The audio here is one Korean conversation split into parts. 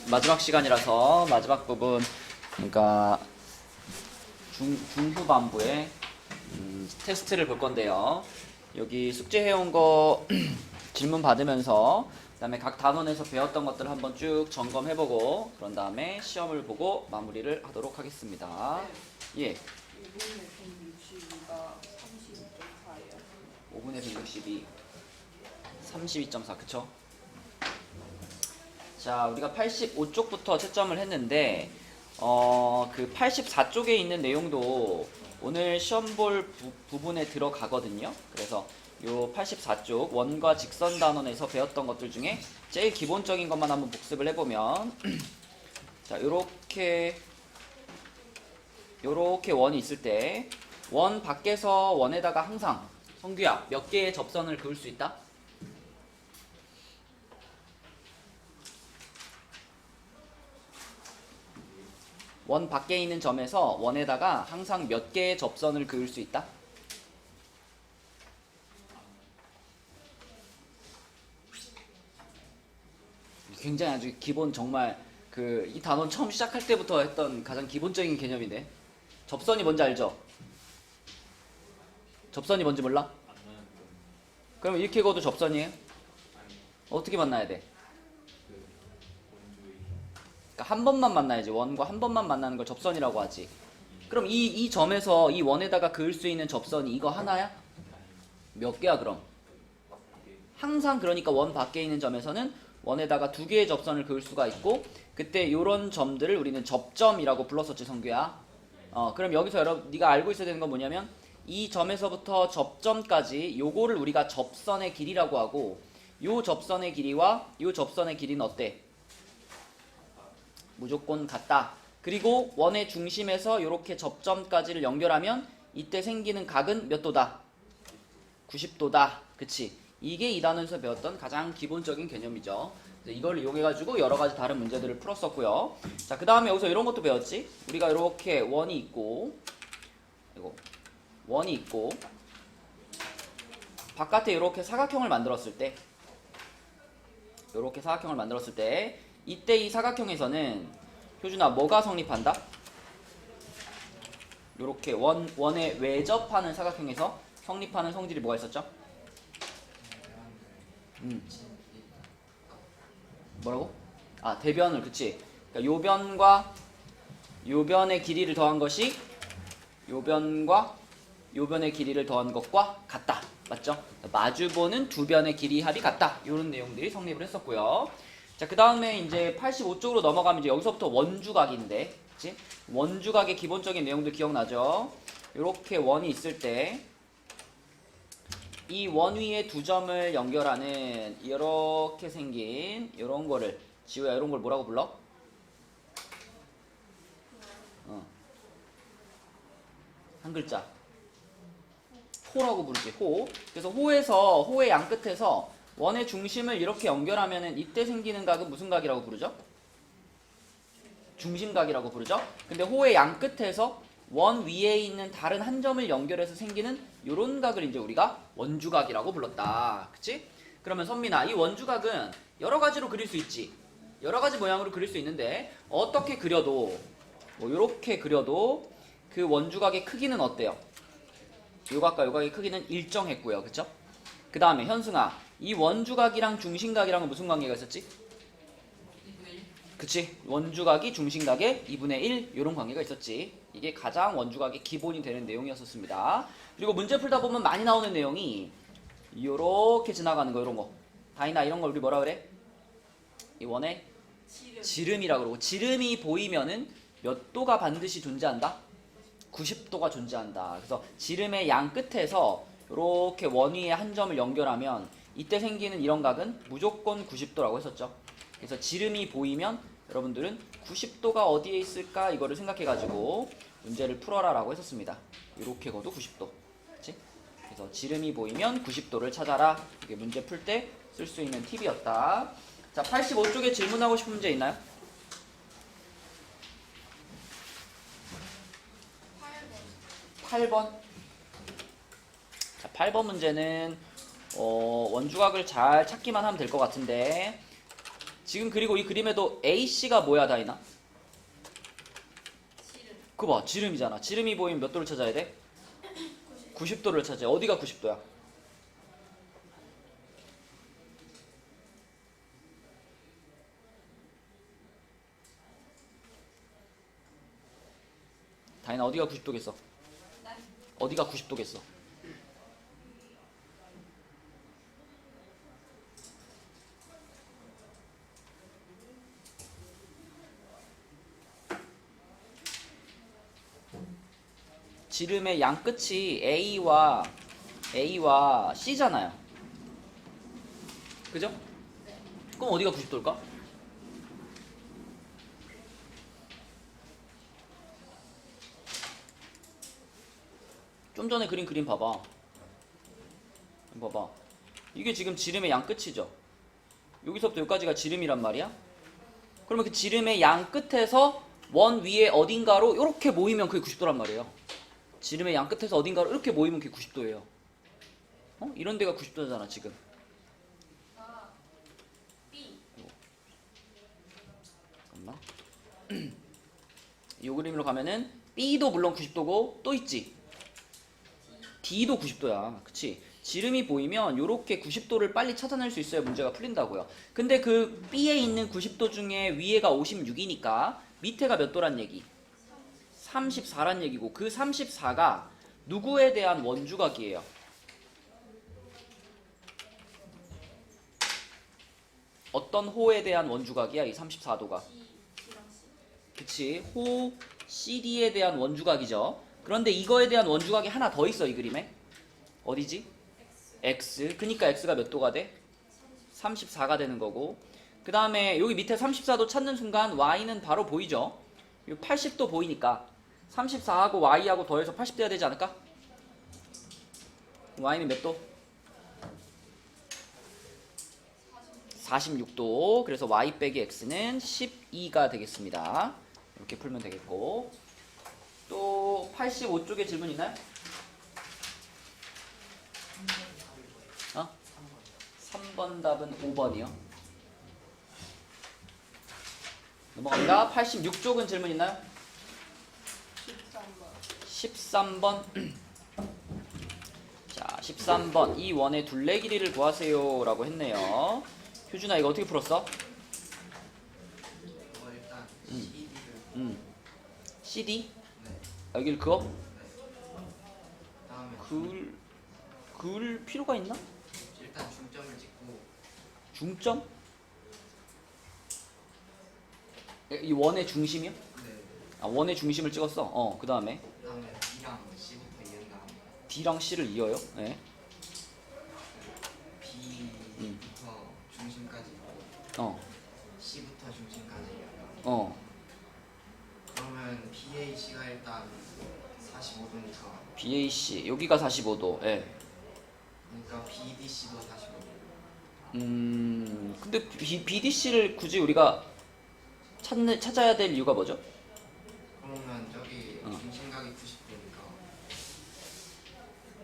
마지막 시간이라서 마지막 부분, 그러니까 중후반부에 테스트를 볼 건데요. 여기 숙제해온 거 질문 받으면서 그다음에 각 단원에서 배웠던 것들을 한번 쭉 점검해보고 그런 다음에 시험을 보고 마무리를 하도록 하겠습니다. 예. 5분의 162가 32.4예요. 5분의 162, 32.4, 그쵸? 자, 우리가 85쪽부터 채점을 했는데 그 84쪽에 있는 내용도 오늘 시험 볼 부분에 들어가거든요. 그래서 요 84쪽 원과 직선 단원에서 배웠던 것들 중에 제일 기본적인 것만 한번 복습을 해보면 자, 요렇게 원이 있을 때 원 밖에서 원에다가 항상 성규야, 몇 개의 접선을 그을 수 있다? 원 밖에 있는 점에서 원에다가 항상 몇 개의 접선을 그을 수 있다? 굉장히 아주 기본, 정말 이 단원 처음 시작할 때부터 했던 가장 기본적인 개념인데, 접선이 뭔지 알죠? 접선이 뭔지 몰라? 그럼 이렇게 그어도 접선이에요? 어떻게 만나야 돼? 그러니까 한 번만 만나야지. 원과 한 번만 만나는 걸 접선이라고 하지. 그럼 이 점에서 이 원에다가 그을 수 있는 접선이 이거 하나야? 몇 개야 그럼? 항상 그러니까 원 밖에 있는 점에서는 원에다가 두 개의 접선을 그을 수가 있고, 그때 요런 점들을 우리는 접점이라고 불렀었지, 성규야. 그럼 여기서 네가 알고 있어야 되는 건 뭐냐면 이 점에서부터 접점까지 요거를 우리가 접선의 길이라고 하고, 요 접선의 길이와 요 접선의 길이는 어때? 무조건 같다. 그리고 원의 중심에서 이렇게 접점까지를 연결하면 이때 생기는 각은 몇 도다? 90도다. 그치? 이게 이 단원에서 배웠던 가장 기본적인 개념이죠. 이걸 이용해가지고 여러 가지 다른 문제들을 풀었었고요. 자, 그 다음에 여기서 이런 것도 배웠지? 우리가 이렇게 원이 있고, 바깥에 이렇게 사각형을 만들었을 때, 이때 이 사각형에서는 효준아 뭐가 성립한다? 이렇게 원에 외접하는 사각형에서 성립하는 성질이 뭐가 있었죠? 뭐라고? 대변을, 그치? 그러니까 요변과 요변의 길이를 더한 것이 요변과 요변의 길이를 더한 것과 같다. 맞죠? 마주보는 두 변의 길이 합이 같다. 이런 내용들이 성립을 했었고요. 자, 그 다음에 이제 85쪽으로 넘어가면 이제 여기서부터 원주각인데, 그치? 원주각의 기본적인 내용도 기억나죠? 이렇게 원이 있을 때 이 원 위에 두 점을 연결하는 이렇게 생긴 이런 거를, 지우야, 이런 걸 뭐라고 불러? 한 글자. 호라고 부르지, 호. 그래서 호의 양 끝에서 원의 중심을 이렇게 연결하면은 이때 생기는 각은 무슨 각이라고 부르죠? 중심각이라고 부르죠. 근데 호의 양 끝에서 원 위에 있는 다른 한 점을 연결해서 생기는 요런 각을 이제 우리가 원주각이라고 불렀다. 그치? 그러면 선민아, 이 원주각은 여러 가지로 그릴 수 있지. 여러 가지 모양으로 그릴 수 있는데 어떻게 그려도, 뭐 요렇게 그려도 그 원주각의 크기는 어때요? 요각과 요각의 크기는 일정했고요. 그쵸? 그 다음에 현승아, 이 원주각이랑 중심각이랑은 무슨 관계가 있었지? 2분의 1? 그치? 원주각이 중심각의 2분의 1 이런 관계가 있었지. 이게 가장 원주각의 기본이 되는 내용이었습니다. 그리고 문제 풀다 보면 많이 나오는 내용이 요렇게 지나가는 거, 이런 거. 다이나 이런 걸 우리 뭐라 그래? 이 원의 지름이라고 그러고, 지름이 보이면은 몇 도가 반드시 존재한다? 90도가 존재한다. 그래서 지름의 양 끝에서 이렇게 원 위에 한 점을 연결하면 이때 생기는 이런 각은 무조건 90도라고 했었죠. 그래서 지름이 보이면 여러분들은 90도가 어디에 있을까 이거를 생각해가지고 문제를 풀어라 라고 했었습니다. 이렇게 거도 90도. 그치? 그래서 지름이 보이면 90도를 찾아라. 이게 문제 풀 때 쓸 수 있는 팁이었다. 자, 85쪽에 질문하고 싶은 문제 있나요? 8번. 자, 8번 문제는 원주각을 잘 찾기만 하면 될 것 같은데, 지금 그리고 이 그림에도 AC가 뭐야 다이나? 지름. 그거 봐, 지름이잖아. 지름이 보이면 몇 도를 찾아야 돼? 90도를 찾아야. 어디가 90도야? 다이나 어디가 90도겠어? 어디가 90도겠어? 지름의 양 끝이 A와 C잖아요. 그죠? 그럼 어디가 90도일까? 좀 전에 그린 그림 봐봐. 봐봐. 이게 지금 지름의 양 끝이죠. 여기서부터 여기까지가 지름이란 말이야. 그러면 그 지름의 양 끝에서 원 위에 어딘가로 이렇게 모이면 그게 90도란 말이에요. 지름의 양 끝에서 어딘가로 이렇게 모이면 그게 90도예요. 이런 데가 90도잖아 지금. 아, B. 잠깐만. 이 그림으로 가면은 B도 물론 90도고 또 있지. D도 90도야. 그치? 지름이 보이면 이렇게 90도를 빨리 찾아낼 수 있어야 문제가 풀린다고요. 근데 그 B에 있는 90도 중에 위에가 56이니까 밑에가 몇 도란 얘기? 34란 얘기고 그 34가 누구에 대한 원주각이에요? 어떤 호에 대한 원주각이야 이 34도가? D랑 C. 그치? 호 CD에 대한 원주각이죠. 그런데 이거에 대한 원주각이 하나 더 있어 이 그림에. 어디지? X. 그니까 X가 몇 도가 돼? 34가 되는 거고. 그 다음에 여기 밑에 34도 찾는 순간 Y는 바로 보이죠? 80도 보이니까 34하고 Y하고 더해서 80 돼야 되지 않을까? Y는 몇 도? 46도. 그래서 Y 빼기 X는 12가 되겠습니다. 이렇게 풀면 되겠고. 또 85쪽에 질문 있나요? 3번 답은 5번이요. 넘어갑니다. 86쪽은 질문 있나요? 13번. 자, 13번. 이 원의 둘레 길이를 구하세요 라고 했네요. 효준아 이거 어떻게 풀었어? 일단 CD를 CD? 네. 여길 그어? 다음에 그을 필요가 있나? 일단 중점을 찍고 중점? 이 원의 중심이요? 네. 아, 원의 중심을 찍었어. 그 다음에 다음에 B랑 C부터 이은 다음에 D랑 C를 이어요. 네. B부터 중심까지 이고 C부터 중심까지 이어요. 그러면 BAC가 일단 45도니까 BAC 여기가 45도. 예. 그러니까 BDC도 45도. 근데 BDC를 굳이 우리가 찾아야 될 이유가 뭐죠? 그러면 저기 중심각이 90도니까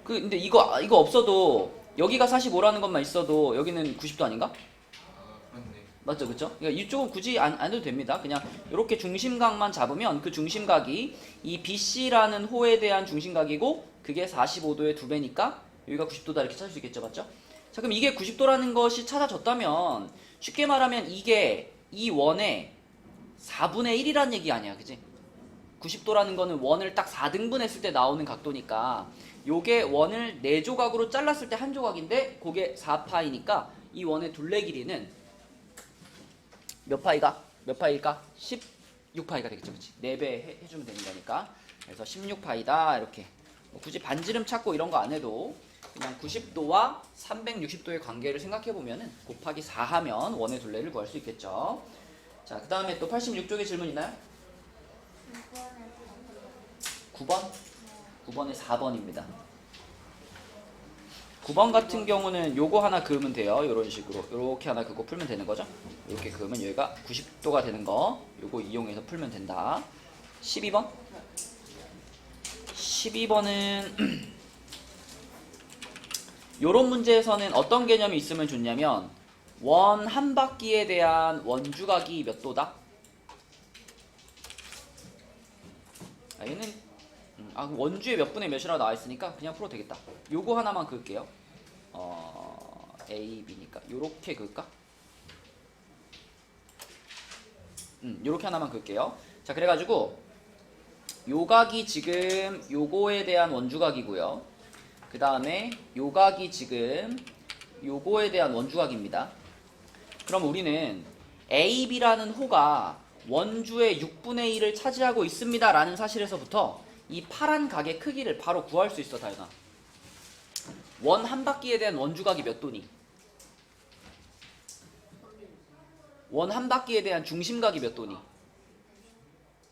근데 이거 없어도 여기가 45라는 것만 있어도 여기는 90도 아닌가? 그렇네. 맞죠, 그렇죠? 그러니까 이쪽은 굳이 안 해도 됩니다. 그냥 이렇게 중심각만 잡으면 그 중심각이 이 BC라는 호에 대한 중심각이고 그게 45도의 2배니까 여기가 90도다 이렇게 찾을 수 있겠죠, 맞죠? 자, 그럼 이게 90도라는 것이 찾아졌다면 쉽게 말하면 이게 이 원의 4분의 1이란 얘기 아니야, 그지? 90도라는 거는 원을 딱 4등분 했을 때 나오는 각도니까 요게 원을 4조각으로 잘랐을 때 한 조각인데 그게 4파이니까 이 원의 둘레 길이는 몇 파일까? 16파이가 되겠죠, 그치? 4배 해주면 되는 거니까. 그래서 16파이다 이렇게. 굳이 반지름 찾고 이런 거 안 해도 그냥 90도와 360도의 관계를 생각해 보면은 곱하기 4 하면 원의 둘레를 구할 수 있겠죠. 자, 그 다음에 또 86쪽에 질문 있나요? 9번? 9번에 4번입니다. 9번 같은 경우는 요거 하나 그으면 돼요. 요런 식으로. 요렇게 하나 그거 풀면 되는 거죠. 이렇게 그으면 여기가 90도가 되는 거. 요거 이용해서 풀면 된다. 12번? 12번은 요런 문제에서는 어떤 개념이 있으면 좋냐면 원 한 바퀴에 대한 원주각이 몇 도다? 얘는 그럼 원주의 몇 분의 몇이라고 나와 있으니까 그냥 풀어도 되겠다. 요거 하나만 그을게요. A, B니까 요렇게 그을까? 요렇게 하나만 그을게요. 자, 그래가지고 요각이 지금 요거에 대한 원주각이고요. 그 다음에 요각이 지금 요거에 대한 원주각입니다. 그럼 우리는 AB라는 호가 원주의 6분의 1을 차지하고 있습니다 라는 사실에서부터 이 파란 각의 크기를 바로 구할 수 있어. 다현아, 원 한 바퀴에 대한 원주각이 몇 도니? 원 한 바퀴에 대한 중심각이 몇 도니?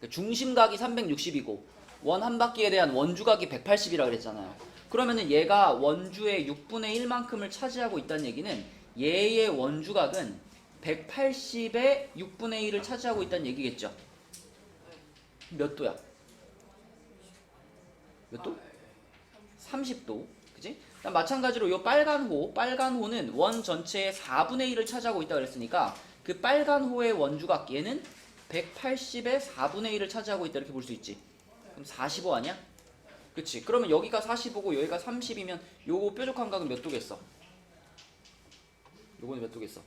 중심각이 360이고 원 한 바퀴에 대한 원주각이 180이라 그랬잖아요. 그러면은 얘가 원주의 6분의 1만큼을 차지하고 있다는 얘기는 얘의 원주각은 180의 6분의 1을 차지하고 있다는 얘기겠죠. 몇 도야? 몇 도? 30도. 그지? 마찬가지로 이 빨간 호는 원 전체의 4분의 1을 차지하고 있다고 그랬으니까 그 빨간 호의 원주각 얘는 180의 4분의 1을 차지하고 있다 이렇게 볼 수 있지. 그럼 45 아니야? 그치? 그러면 여기가 45고 여기가 30이면 요거 뾰족 감각은 몇 도겠어? 요거는 몇 도겠어?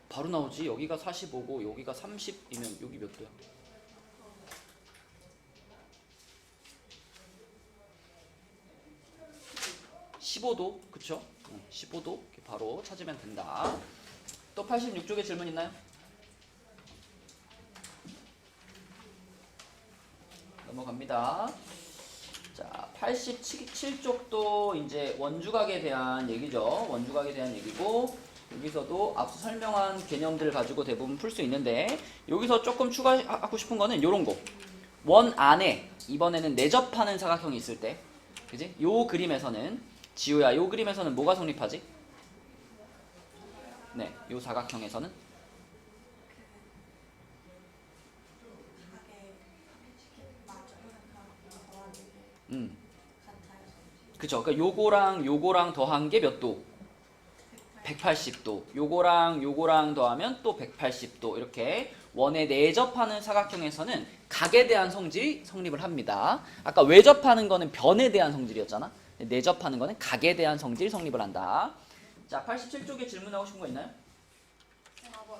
바로 나오지. 여기가 45고 여기가 30이면 여기 몇 도야? (15도) 그쵸? 15도 이렇게 바로 찾으면 된다. 또 86쪽에 질문 있나요? 넘어갑니다. 자, 87쪽도 이제 원주각에 대한 얘기죠. 원주각에 대한 얘기고 여기서도 앞서 설명한 개념들을 가지고 대부분 풀 수 있는데 여기서 조금 추가하고 싶은 거는 요런 거. 원 안에 이번에는 내접하는 사각형이 있을 때, 그지? 요 그림에서는 지우야, 요 그림에서는 뭐가 성립하지? 네, 요 사각형에서는 그쵸. 그러니까 요거랑 더한 게 몇 도? 180도. 요거랑 더하면 또 180도. 이렇게 원에 내접하는 사각형에서는 각에 대한 성질이 성립을 합니다. 아까 외접하는 거는 변에 대한 성질이었잖아. 내접하는 거는 각에 대한 성질이 성립을 한다. 자, 87쪽에 질문하고 싶은 거 있나요? 4번.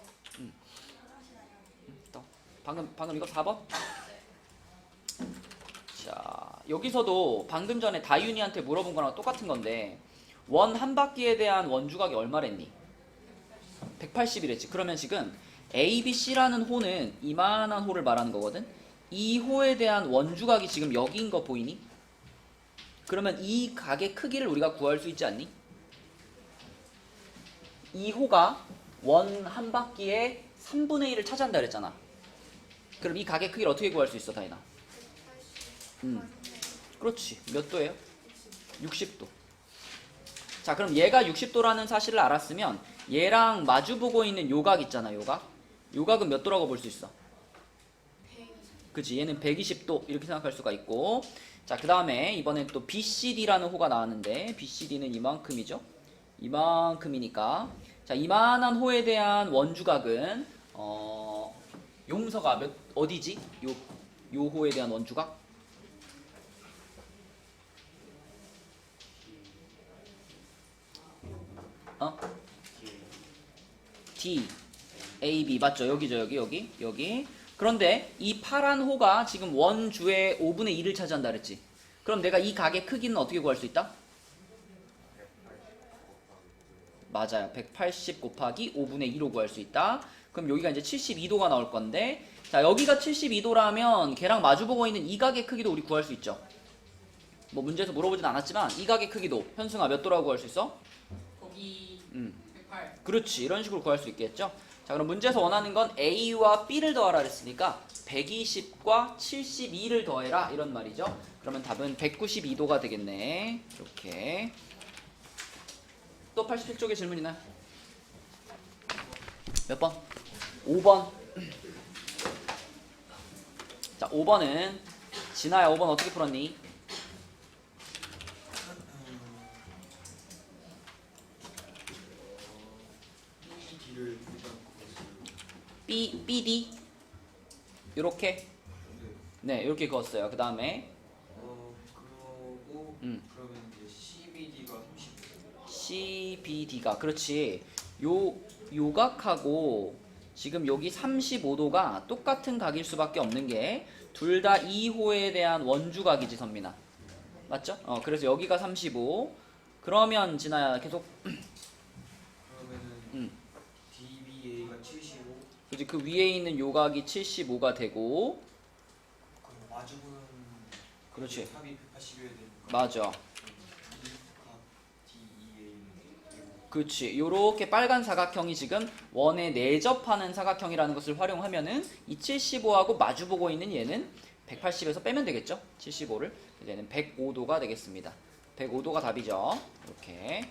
또. 방금 이거 4번? 자, 여기서도 방금 전에 다윤이한테 물어본 거랑 똑같은 건데 원 한 바퀴에 대한 원주각이 얼마랬니? 180이랬지. 그러면 지금 ABC라는 호는 이만한 호를 말하는 거거든. 이 호에 대한 원주각이 지금 여기인 거 보이니? 그러면 이 각의 크기를 우리가 구할 수 있지 않니? 이 호가 원 한 바퀴에 3분의 1을 차지한다 그랬잖아. 그럼 이 각의 크기를 어떻게 구할 수 있어, 다인아? 그렇지. 몇 도예요? 60도. 자, 그럼 얘가 60도라는 사실을 알았으면 얘랑 마주보고 있는 요각 있잖아, 요각. 요각은 몇 도라고 볼 수 있어? 120. 그치, 얘는 120도 이렇게 생각할 수가 있고. 자, 그 다음에 이번엔 또 BCD라는 호가 나왔는데 BCD는 이만큼이죠. 이만큼이니까 자, 이만한 호에 대한 원주각은 용서가 어디지? 요 호에 대한 원주각? D, A, B 맞죠? 여기죠, 여기. 그런데 이 파란 호가 지금 원주의 5분의 1을 차지한다 그랬지. 그럼 내가 이 각의 크기는 어떻게 구할 수 있다? 맞아요. 180 곱하기 5분의 2로 구할 수 있다. 그럼 여기가 이제 72도가 나올 건데, 자, 여기가 72도라면 걔랑 마주보고 있는 이 각의 크기도 우리 구할 수 있죠. 뭐 문제에서 물어보진 않았지만 이 각의 크기도 현승아 몇 도라고 구할 수 있어? 거기 108. 그렇지. 이런 식으로 구할 수 있겠죠. 자, 그럼 문제에서 원하는 건 A와 B를 더하라 그랬으니까 120과 72를 더해라 이런 말이죠. 그러면 답은 192도가 되겠네. 이렇게. 또 87쪽에 질문 있나요? 몇 번? 5번. 자, 5번은 진아야, 5번 어떻게 풀었니? D를 일단 그었어요. BD 요렇게 네. 네 이렇게 그었어요. 그 다음에 그러고 그러면 이제 CBD가 35. CBD가 그렇지. 요 요각하고 지금 여기 35도가 똑같은 각일 수밖에 없는 게 둘 다 2호에 대한 원주각이지 선민아. 맞죠? 그래서 여기가 35. 그러면 진아야 계속 그러면은 DBA가 75. 그지 그 위에 있는 요각이 75가 되고 그럼 마주보는 그렇지. 합이 180이어야 되니까. 맞아. 각 DEA는 그렇지. 요렇게 빨간 사각형이 지금 원에 내접하는 사각형이라는 것을 활용하면은 이 75하고 마주보고 있는 얘는 180에서 빼면 되겠죠? 75를. 얘는 105도가 되겠습니다. 105도가 답이죠. 이렇게.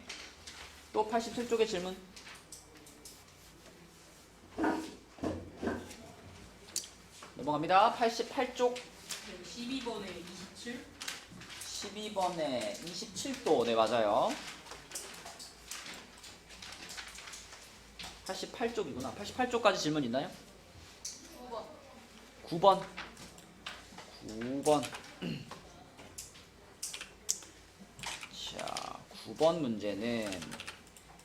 또 87쪽의 질문. 넘어갑니다. 88쪽 12번에 27. 12번에 27도. 네, 맞아요. 88쪽이구나. 88쪽까지 질문 있나요? 9번. 9번. 자, 9번 문제는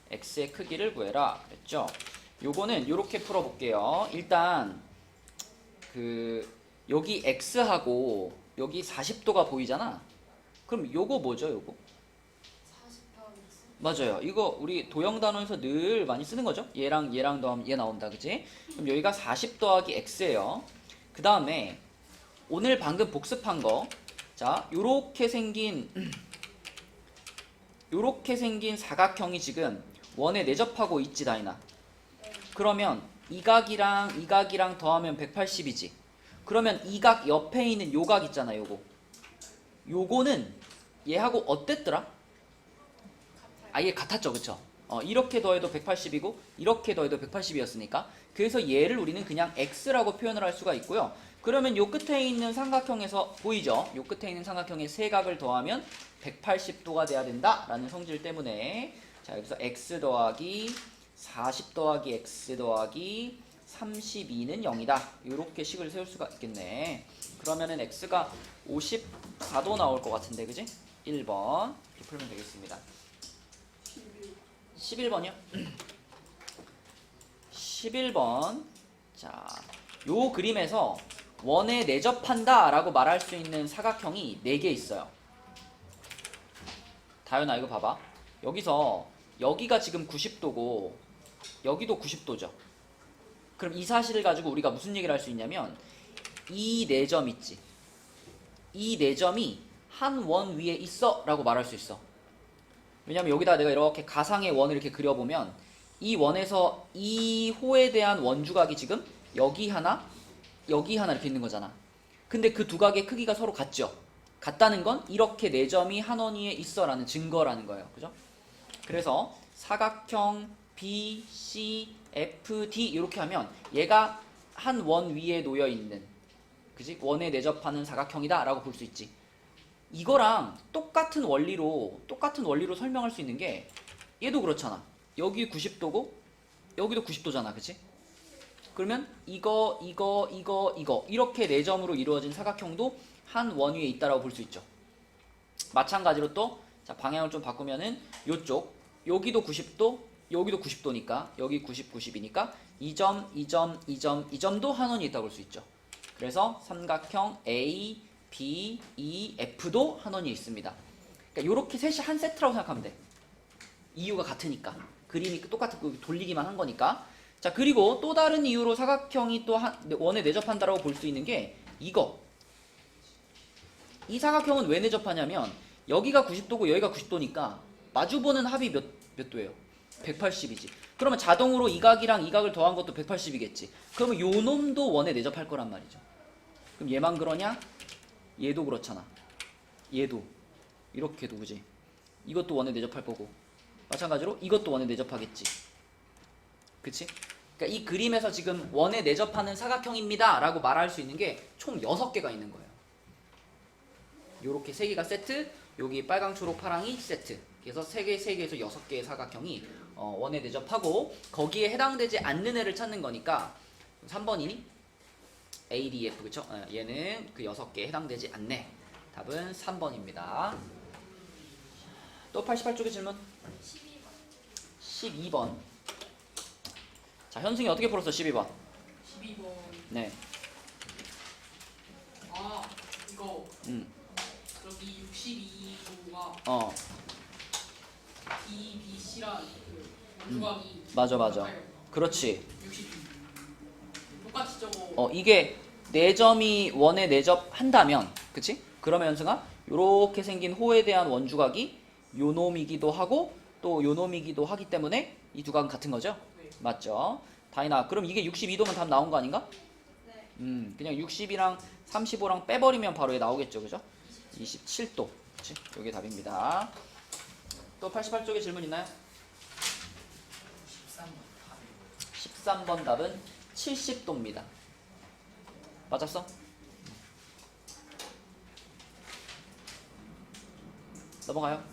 x의 크기를 구해라 그랬죠? 요거는 이렇게 풀어볼게요. 일단 여기 x하고 여기 40도가 보이잖아. 그럼 요거 뭐죠, 요거? 40 더하기 X. 맞아요. 이거 우리 도형 단원에서 늘 많이 쓰는 거죠. 얘랑 얘랑 더하면 얘 나온다, 그지? 그럼 여기가 40 더하기 x예요. 그 다음에 오늘 방금 복습한 거, 자, 요렇게 생긴 사각형이 지금 원에 내접하고 있지, 다이나. 그러면 이 각이랑 더하면 180이지. 그러면 이 각 옆에 있는 요 각 있잖아, 요거. 요거는 얘하고 어땠더라? 아예 같았죠, 그쵸? 이렇게 더해도 180이고 이렇게 더해도 180이었으니까 그래서 얘를 우리는 그냥 x라고 표현을 할 수가 있고요. 그러면 요 끝에 있는 삼각형에서 보이죠? 요 끝에 있는 삼각형의 세 각을 더하면 180도가 돼야 된다라는 성질 때문에 자, 여기서 x 더하기 40 더하기 x 더하기 32는 0이다. 이렇게 식을 세울 수가 있겠네. 그러면은 x가 54도 나올 것 같은데, 그지? 1번 이렇게 풀면 되겠습니다. 11번이요? 11번. 자, 요 그림에서 원에 내접한다 라고 말할 수 있는 사각형이 4개 있어요. 다현아, 이거 봐봐. 여기서 여기가 지금 90도고 여기도 90도죠. 그럼 이 사실을 가지고 우리가 무슨 얘기를 할 수 있냐면 이 4점 있지. 이 4점이 한 원 위에 있어 라고 말할 수 있어. 왜냐면 여기다 내가 이렇게 가상의 원을 이렇게 그려보면 이 원에서 이 호에 대한 원주각이 지금 여기 하나 이렇게 있는 거잖아. 근데 그 두 각의 크기가 서로 같죠. 같다는 건 이렇게 4점이 한 원 위에 있어 라는 증거라는 거예요. 그죠? 그래서 사각형 BCFD 이렇게 하면 얘가 한 원 위에 놓여 있는, 그지? 원에 내접하는 사각형이다 라고 볼 수 있지. 이거랑 똑같은 원리로 설명할 수 있는 게 얘도 그렇잖아. 여기 90도고 여기도 90도잖아, 그치? 그러면 이거 이렇게 4점으로 이루어진 사각형도 한 원 위에 있다라고 볼 수 있죠. 마찬가지로 또 자, 방향을 좀 바꾸면은 요쪽 여기도 90도 여기도 90도니까 여기 90, 90이니까 이 점도 한 원이 있다고 볼 수 있죠. 그래서 삼각형 A, B, E, F도 한 원이 있습니다. 그러니까 요렇게 셋이 한 세트라고 생각하면 돼. 이유가 같으니까. 그림이 똑같은 돌리기만 한 거니까. 자, 그리고 또 다른 이유로 사각형이 또 원에 내접한다라고 볼 수 있는 게 이거. 이 사각형은 왜 내접하냐면 여기가 90도고 여기가 90도니까 마주보는 합이 몇 도예요? 180이지. 그러면 자동으로 이 각이랑 이 각을 더한 것도 180이겠지. 그러면 요 놈도 원에 내접할 거란 말이죠. 그럼 얘만 그러냐? 얘도 그렇잖아. 얘도 이렇게도, 그지? 이것도 원에 내접할 거고 마찬가지로 이것도 원에 내접하겠지. 그치? 그러니까 이 그림에서 지금 원에 내접하는 사각형입니다 라고 말할 수 있는 게 총 6개가 있는 거예요. 요렇게 3개가 세트, 여기 빨강, 초록, 파랑이 세트. 그래서 3개, 3개에서 6개의 사각형이 원에 대접하고 거기에 해당되지 않는 애를 찾는 거니까 3번이니? ADF 그쵸? 얘는 그 6개에 해당되지 않네. 답은 3번입니다. 또 88쪽의 질문 12번. 12번. 자, 현승이 어떻게 풀었어? 12번. 12번. 네. 아, 이거 여기 62도가 어. DBC란 그 원주각이 맞아. 똑같아요. 그렇지. 62. 똑같이 저거. 이게 4점이 원에 내접한다면, 그치? 그러면 현승아, 요렇게 생긴 호에 대한 원주각이 요 놈이기도 하고 또 요 놈이기도 하기 때문에 이 두 각은 같은 거죠? 네. 맞죠? 다이나, 그럼 이게 62도면 답 나온 거 아닌가? 네. 그냥 60이랑 35랑 빼버리면 바로 얘 나오겠죠, 그죠? 27도. 그치? 요게 답입니다. 또 88쪽에 질문 있나요? 13번 답은 70도입니다. 맞았어? 넘어가요.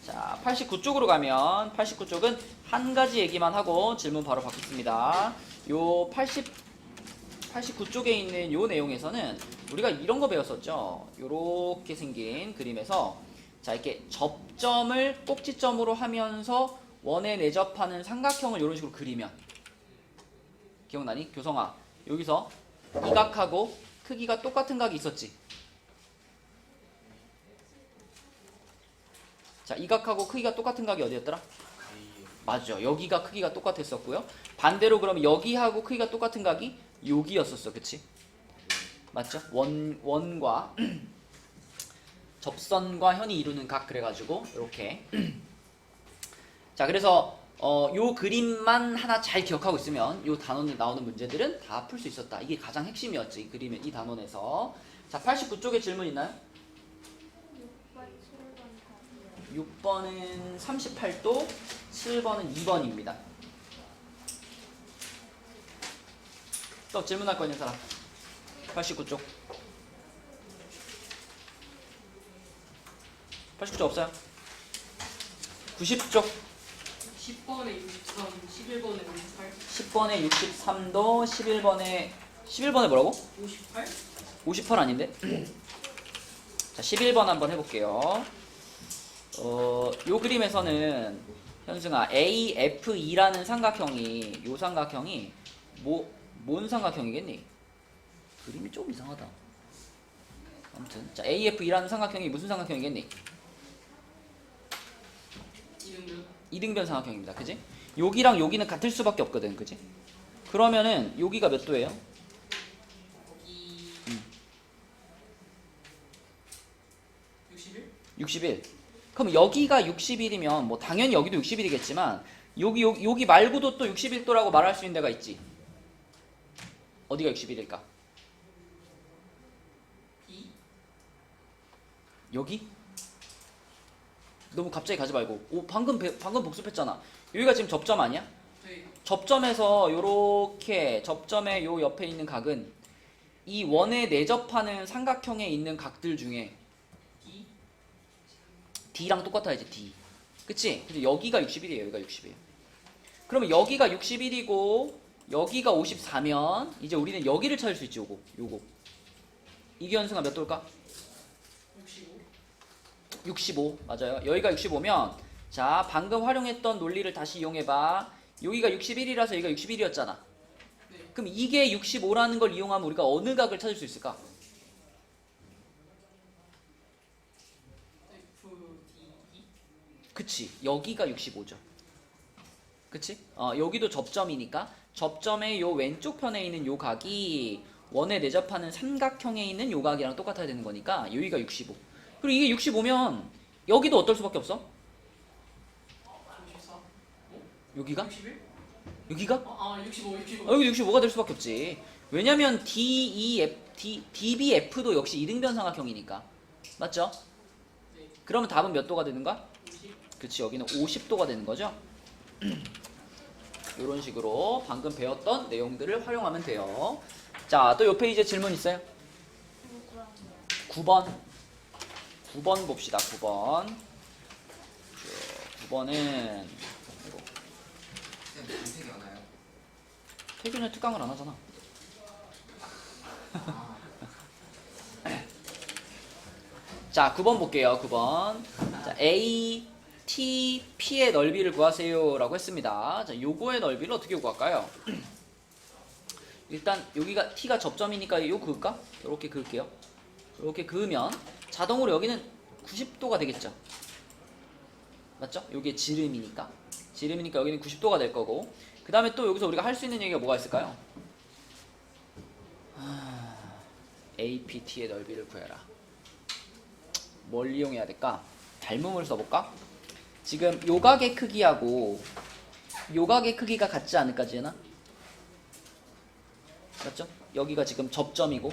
자, 89쪽으로 가면 89쪽은 한 가지 얘기만 하고 질문 바로 받겠습니다. 요 89쪽에 있는 요 내용에서는 우리가 이런 거 배웠었죠. 요렇게 생긴 그림에서 자, 이렇게 접점을 꼭지점으로 하면서 원에 내접하는 삼각형을 이런 식으로 그리면 기억나니? 교성아, 여기서 이 각하고 크기가 똑같은 각이 있었지? 자, 이 각하고 크기가 똑같은 각이 어디였더라? 맞죠. 여기가 크기가 똑같았었고요. 반대로 그러면 여기하고 크기가 똑같은 각이 여기였었어. 그치? 맞죠? 원과 접선과 현이 이루는 각 그래가지고 이렇게 자, 그래서 요 그림만 하나 잘 기억하고 있으면 요 단원에 나오는 문제들은 다 풀 수 있었다. 이게 가장 핵심이었지. 이 그림의 이 단원에서. 자, 89쪽에 질문 있나요? 6번은 38도, 7번은 2번입니다. 또 질문할 거 있는 사람? 89쪽. 89쪽 없어요? 90쪽. 10번에 63, 11번에 58, 10번에 63도, 11번에 뭐라고? 58? 58 아닌데? 자, 11번 한번 해볼게요. 요 그림에서는 현승아 AFE라는 삼각형이 요 삼각형이 뭔 삼각형이겠니? 그림이 좀 이상하다. 아무튼 자, AFE라는 삼각형이 무슨 삼각형이겠니? 이름은 이등변 삼각형입니다. 그지? 여기랑 여기는 같을 수밖에 없거든. 그지? 그러면은 여기가 몇 도예요? 여기 61? 61. 그럼 여기가 61이면 뭐 당연히 여기도 61이겠지만 여기 말고도 또 61도라고 말할 수 있는 데가 있지. 어디가 61일까? B? 여기? 너무 갑자기 가지 말고. 방금 복습했잖아. 여기가 지금 접점 아니야? 네. 접점에서 요렇게 접점의 요 옆에 있는 각은 이 원에 내접하는 삼각형에 있는 각들 중에 D? D랑 똑같아야지. D. 그치? 그래서 여기가 61이에요. 여기가 61. 그러면 여기가 61이고 여기가 54면 이제 우리는 여기를 찾을 수 있지. 요거. 이게 현승아 몇 도일까? 65? 65. 맞아요. 여기가 65면 자, 방금 활용했던 논리를 다시 이용해봐. 여기가 61이라서 여기가 61이었잖아. 네. 그럼 이게 65라는 걸 이용하면 우리가 어느 각을 찾을 수 있을까? F, D, E? 그치. 여기가 65죠. 그치? 여기도 접점이니까 접점의 요 왼쪽 편에 있는 요 각이 원에 내접하는 삼각형에 있는 요 각이랑 똑같아야 되는 거니까 여기가 65. 그리고 이게 65면 여기도 어떨 수밖에 없어? 54? 여기가? 61? 여기가? 65, 65. 여기도 65가 될 수밖에 없지. 왜냐면 DBF도 역시 이등변 삼각형이니까. 맞죠? 네. 그러면 답은 몇 도가 되는 거야? 50? 그치, 여기는 50도가 되는 거죠. 이런 식으로 방금 배웠던 내용들을 활용하면 돼요. 자, 또 요 페이지에 질문 있어요? 9번. 9번 봅시다. 9번. 6번은 쌤 검색이 하나요? 태균은 특강을 안 하잖아. 아, 자, 9번 볼게요. 9번. 자, A, T, P의 넓이를 구하세요라고 했습니다. 자, 요거의 넓이를 어떻게 구할까요? 일단 여기가 T가 접점이니까 요 그을까? 이렇게 그을게요. 이렇게 그으면 자동으로 여기는 90도가 되겠죠. 맞죠? 요게 지름이니까. 지름이니까 여기는 90도가 될 거고. 그 다음에 또 여기서 우리가 할 수 있는 얘기가 뭐가 있을까요? APT의 넓이를 구해라. 뭘 이용해야 될까? 닮음을 써볼까? 지금 요각의 크기하고 요각의 크기가 같지 않을까, 지은아? 맞죠? 여기가 지금 접점이고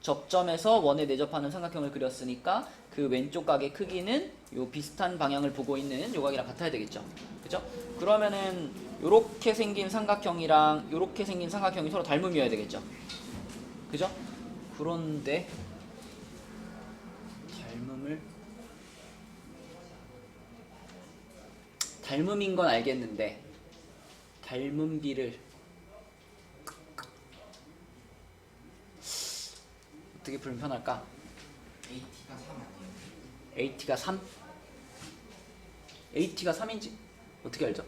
접점에서 원에 내접하는 삼각형을 그렸으니까 그 왼쪽 각의 크기는 요 비슷한 방향을 보고 있는 요각이랑 같아야 되겠죠. 그죠? 그러면은 요렇게 생긴 삼각형이랑 요렇게 생긴 삼각형이 서로 닮음이어야 되겠죠. 그죠? 그런데 닮음인 건 알겠는데 닮음비를 어떻게 풀면 편할까? AT가 3 아니에요? AT가 3? AT가 3인지 어떻게 알죠?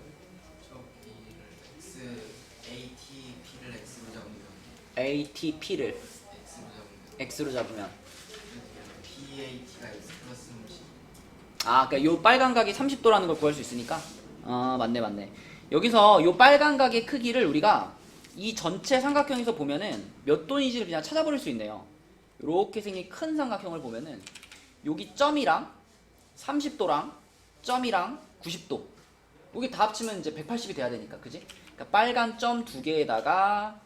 저기를 ATP를 X로 잡으면 ATP를 X로 잡으면 X로 잡으면 BAT가 X 플러스 30. 아, 그러니까 요 빨간 각이 30도라는 걸 구할 수 있으니까. 아, 맞네. 여기서 요 빨간 각의 크기를 우리가 이 전체 삼각형에서 보면은 몇 도인지를 그냥 찾아버릴 수 있네요. 요렇게 생긴 큰 삼각형을 보면은 여기 점이랑 30도랑 점이랑 90도 여기 다 합치면 이제 180이 돼야 되니까, 그지? 그러니까 빨간 점 두 개에다가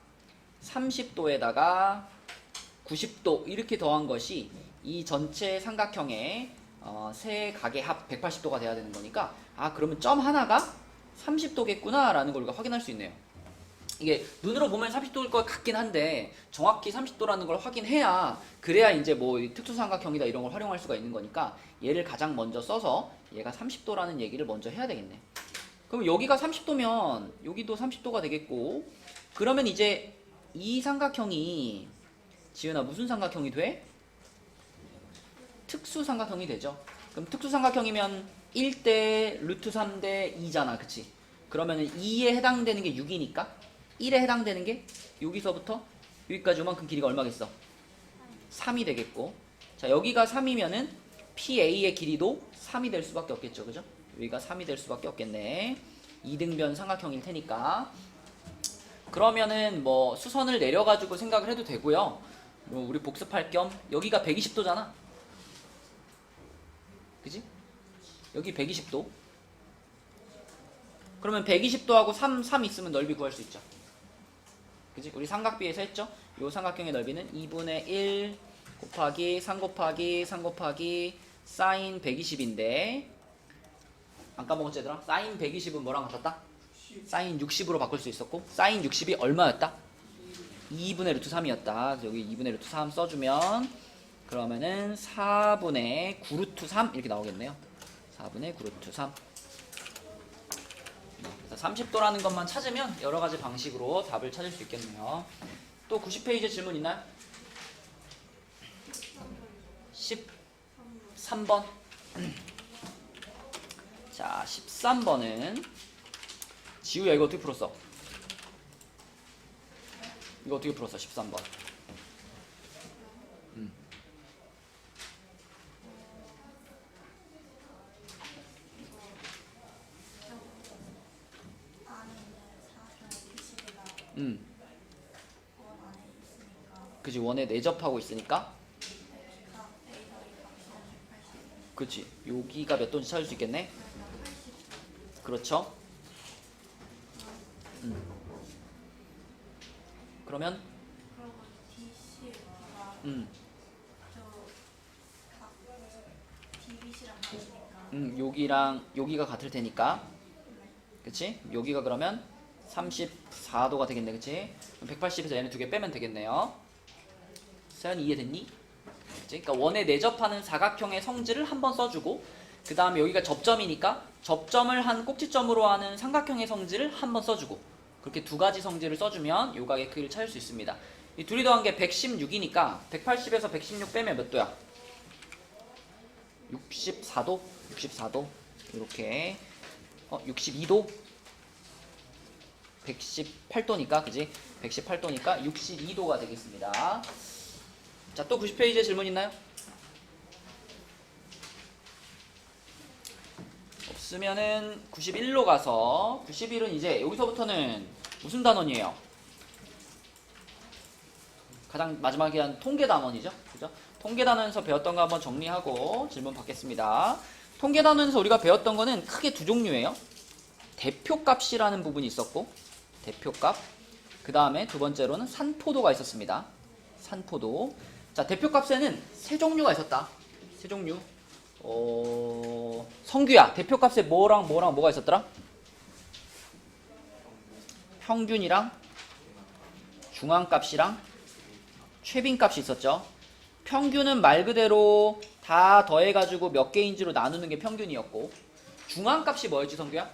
30도에다가 90도 이렇게 더한 것이 이 전체 삼각형의 세 각의 합 180도가 돼야 되는 거니까, 아, 그러면 점 하나가 30도겠구나 라는 걸 우리가 확인할 수 있네요. 이게 눈으로 보면 30도일 것 같긴 한데 정확히 30도라는 걸 확인해야, 그래야 이제 뭐 특수삼각형이다 이런 걸 활용할 수가 있는 거니까 얘를 가장 먼저 써서 얘가 30도라는 얘기를 먼저 해야 되겠네. 그럼 여기가 30도면 여기도 30도가 되겠고, 그러면 이제 이 삼각형이 지은아 무슨 삼각형이 돼? 특수삼각형이 되죠. 그럼 특수삼각형이면 1대 루트 3대 2잖아, 그치? 그러면 2에 해당되는 게 6이니까 1에 해당되는 게 여기서부터 여기까지 요만큼 길이가 얼마겠어? 3이 되겠고, 자, 여기가 3이면은 PA의 길이도 3이 될 수밖에 없겠죠, 그죠? 여기가 3이 될 수밖에 없겠네. 2등변 삼각형일 테니까. 그러면은 뭐 수선을 내려가지고 생각을 해도 되고요. 뭐 우리 복습할 겸 여기가 120도잖아. 그지? 여기 120도. 그러면 120도하고 3 있으면 넓이 구할 수 있죠. 그지? 우리 삼각비에서 했죠? 요 삼각형의 넓이는 2분의 1 곱하기 3 곱하기 3 곱하기 사인 120인데, 안 까먹었지 얘들아? 사인 120은 뭐랑 같았다? 사인 60으로 바꿀 수 있었고, 사인 60이 얼마였다? 2분의 루트 3이었다. 여기 2분의 루트 3 써주면 그러면은 4분의 9 루트 3 이렇게 나오겠네요. 4분의 9 루트 3. 그래서 30도라는 것만 찾으면 여러 가지 방식으로 답을 찾을 수 있겠네요. 또 90페이지 질문 있나요? 13번. 자, 13번은 지우야, 이거 어떻게 풀었어? 이거 어떻게 풀었어? 13번. 그치, 원에 내접하고 있으니까. 그치, 여기가 몇 도인지 찾을 수 있겠네. 그렇죠. 그러면 여기랑 여기가 같을 테니까, 그치? 여기가 그러면 34도가 되겠네, 그치? 180에서 얘네 두 개 빼면 되겠네요. 세연이 이해됐니? 그치? 그러니까 원에 내접하는 사각형의 성질을 한번 써주고, 그 다음에 여기가 접점이니까 접점을 한 꼭지점으로 하는 삼각형의 성질을 한번 써주고, 그렇게 두 가지 성질을 써주면 요각의 크기를 찾을 수 있습니다. 이 둘이 더한 게 116이니까 180에서 116 빼면 몇 도야? 64도? 64도? 이렇게 62도? 118도니까 그지? 118도니까 62도가 되겠습니다. 자, 또 90페이지에 질문 있나요? 없으면은 91로 가서, 91은 이제 여기서부터는 무슨 단원이에요? 가장 마지막에 한 통계 단원이죠. 그죠? 통계 단원에서 배웠던 거 한번 정리하고 질문 받겠습니다. 통계 단원에서 우리가 배웠던 거는 크게 두 종류예요. 대표값이라는 부분이 있었고, 대표값. 그 다음에 두 번째로는 산포도가 있었습니다. 산포도. 자, 대표값에는 세 종류가 있었다. 세 종류. 성규야, 대표값에 뭐랑 뭐가 있었더라? 평균이랑 중앙값이랑 최빈값이 있었죠. 평균은 말 그대로 다 더해가지고 몇 개인지로 나누는 게 평균이었고, 중앙값이 뭐였지, 성규야?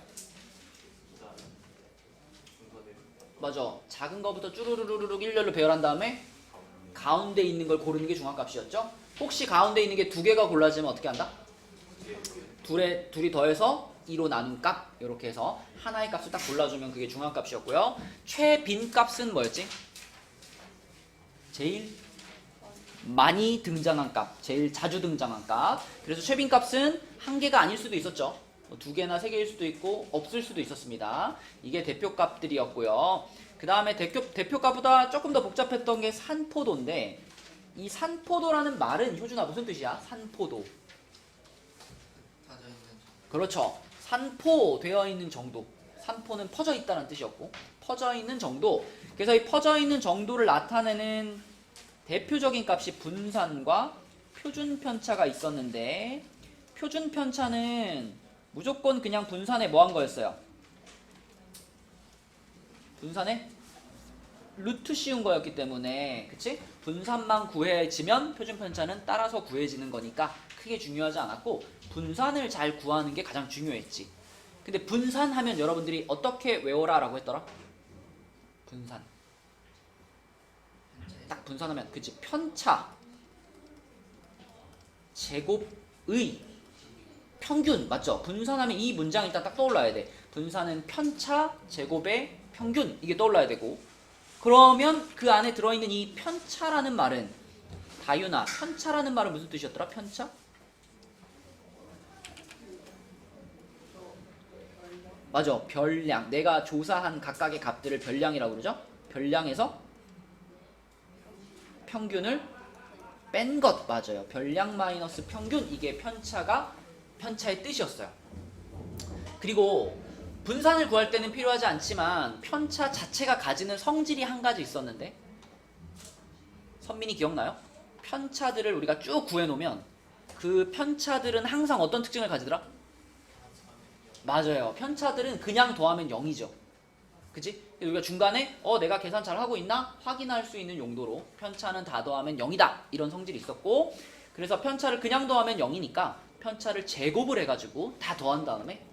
맞아. 작은 거부터 쭈루루루룩 일렬로 배열한 다음에 가운데 있는 걸 고르는 게 중앙값이었죠. 혹시 가운데 있는 게 두 개가 골라지면 어떻게 한다? 둘이 더해서 2로 나눈 값, 이렇게 해서 하나의 값을 딱 골라주면 그게 중앙값이었고요. 최빈값은 뭐였지? 제일 많이 등장한 값, 제일 자주 등장한 값. 그래서 최빈값은 한 개가 아닐 수도 있었죠. 두 개나 세 개일 수도 있고 없을 수도 있었습니다. 이게 대표값들이었고요. 그 다음에 대표값보다 조금 더 복잡했던 게 산포도인데, 이 산포도라는 말은 효준아 무슨 뜻이야? 산포도. 빠져 있는 그렇죠. 산포되어 있는 정도. 산포는 퍼져 있다는 뜻이었고, 퍼져 있는 정도. 그래서 이 퍼져 있는 정도를 나타내는 대표적인 값이 분산과 표준 편차가 있었는데, 표준 편차는 무조건 그냥 분산에 뭐 한 거였어요? 분산에 루트 씌운 거였기 때문에, 그치? 분산만 구해지면 표준 편차는 따라서 구해지는 거니까 크게 중요하지 않았고, 분산을 잘 구하는 게 가장 중요했지. 근데 분산하면 여러분들이 어떻게 외워라 라고 했더라? 분산. 딱 분산하면, 그치? 편차 제곱의 평균, 맞죠? 분산하면 이 문장이 일단 딱 떠올라야 돼. 분산은 편차 제곱의 평균, 이게 떠올라야 되고, 그러면 그 안에 들어있는 이 편차라는 말은, 다윤아, 편차라는 말은 무슨 뜻이었더라? 편차? 맞아, 별량. 내가 조사한 각각의 값들을 별량이라고 그러죠? 별량에서 평균을 뺀 것, 맞아요. 별량 마이너스 평균, 이게 편차의 뜻이었어요. 그리고 분산을 구할 때는 필요하지 않지만 편차 자체가 가지는 성질이 한 가지 있었는데, 선민이 기억나요? 편차들을 우리가 쭉 구해놓으면 그 편차들은 항상 어떤 특징을 가지더라? 맞아요. 편차들은 그냥 더하면 0이죠. 그치? 우리가 중간에 내가 계산 잘 하고 있나? 확인할 수 있는 용도로 편차는 다 더하면 0이다, 이런 성질이 있었고, 그래서 편차를 그냥 더하면 0이니까 편차를 제곱을 해가지고 다 더한 다음에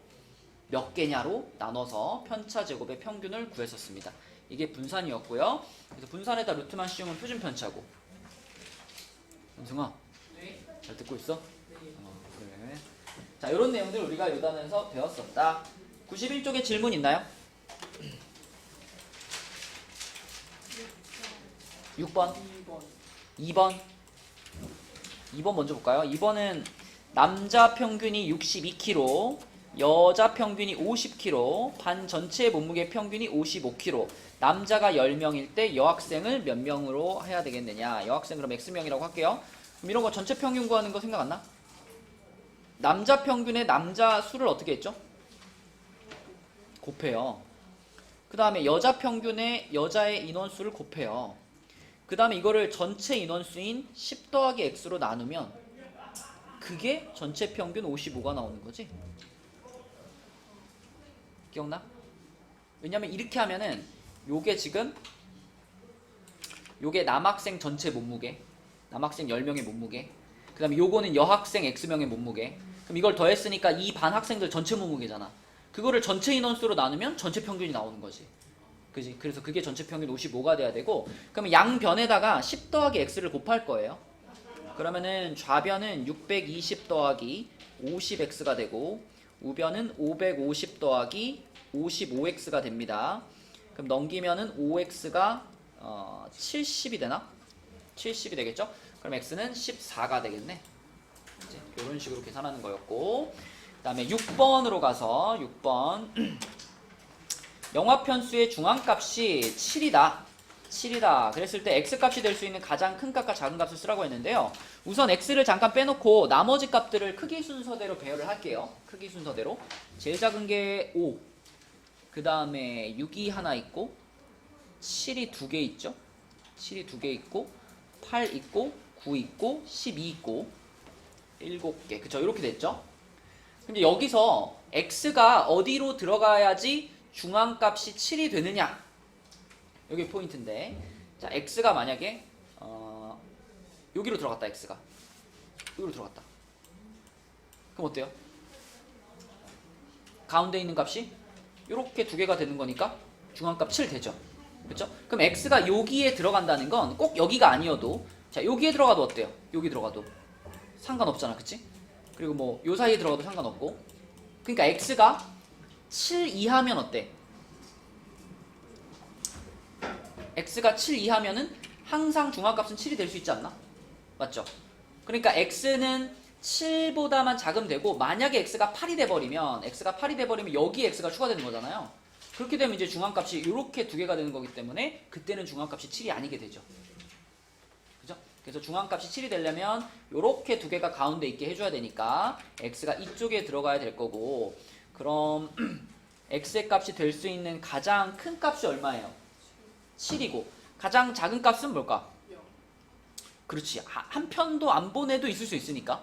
몇 개냐로 나눠서 편차 제곱의 평균을 구했었습니다. 이게 분산이었고요. 그래서 분산에다 루트만 씌우면 표준 편차고. 은승아, 네. 잘 듣고 있어? 네. 그래. 자, 이런 내용들 우리가 요단에서 배웠었다. 91쪽에 질문 있나요? 6번. 2번. 2번 먼저 볼까요? 2번은 남자 평균이 62kg, 여자 평균이 50kg, 반 전체 몸무게 평균이 55kg. 남자가 10명일 때 여학생을 몇 명으로 해야 되겠느냐. 여학생 그럼 X명이라고 할게요. 그럼 이런 거 전체 평균 구하는 거 생각 안 나? 남자 평균의 남자 수를 어떻게 했죠? 곱해요. 그 다음에 여자 평균의 여자의 인원수를 곱해요. 그 다음에 이거를 전체 인원수인 10 더하기 X로 나누면 그게 전체 평균 55가 나오는 거지. 기억나? 왜냐면 이렇게 하면은 요게 지금 요게 남학생 전체 몸무게, 남학생 10명의 몸무게, 그 다음에 요거는 여학생 X명의 몸무게, 그럼 이걸 더했으니까 이 반 학생들 전체 몸무게잖아. 그거를 전체 인원수로 나누면 전체 평균이 나오는 거지. 그지? 그래서 그게 전체 평균 55가 돼야 되고, 그러면 양변에다가 10 더하기 x를 곱할 거예요. 그러면은 좌변은 620 더하기 50x가 되고, 우변은 550 더하기 55x가 됩니다. 그럼 넘기면은 5x가 70이 되나? 70이 되겠죠? 그럼 x는 14가 되겠네. 이제 이런 식으로 계산하는 거였고, 그 다음에 6번으로 가서 6번 영화편수의 중앙값이 7이다. 그랬을 때 x값이 될 수 있는 가장 큰 값과 작은 값을 쓰라고 했는데요. 우선 x를 잠깐 빼놓고 나머지 값들을 크기 순서대로 배열을 할게요. 크기 순서대로. 제일 작은 게 5, 그 다음에 6이 하나 있고 7이 2개 있죠. 7이 2개 있고 8 있고 9 있고 12 있고 7개. 그쵸? 이렇게 됐죠. 근데 여기서 x가 어디로 들어가야지 중앙값이 7이 되느냐, 여기 포인트인데, 자 x가 만약에 여기로 들어갔다. x가 여기로 들어갔다. 그럼 어때요? 가운데 있는 값이 이렇게 두 개가 되는 거니까 중앙값 7 되죠. 그렇죠? 그럼 x가 여기에 들어간다는 건 꼭 여기가 아니어도, 자 여기에 들어가도 어때요? 여기 들어가도 상관없잖아. 그치? 그리고 뭐 요 사이에 들어가도 상관없고. 그러니까 x가 7 이하면 어때? x가 7 이하면은 항상 중앙값은 7이 될 수 있지 않나? 맞죠? 그러니까 x는 7보다만 작으면 되고, 만약에 x가 8이 돼버리면 여기 x가 추가되는 거잖아요. 그렇게 되면 이제 중앙값이 이렇게 두 개가 되는 거기 때문에 그때는 중앙값이 7이 아니게 되죠. 그죠? 그래서 중앙값이 7이 되려면 이렇게 두 개가 가운데 있게 해줘야 되니까 x가 이쪽에 들어가야 될 거고, 그럼 x의 값이 될 수 있는 가장 큰 값이 얼마예요? 7이고 가장 작은 값은 뭘까? 그렇지. 한 편도 안 보내도 있을 수 있으니까.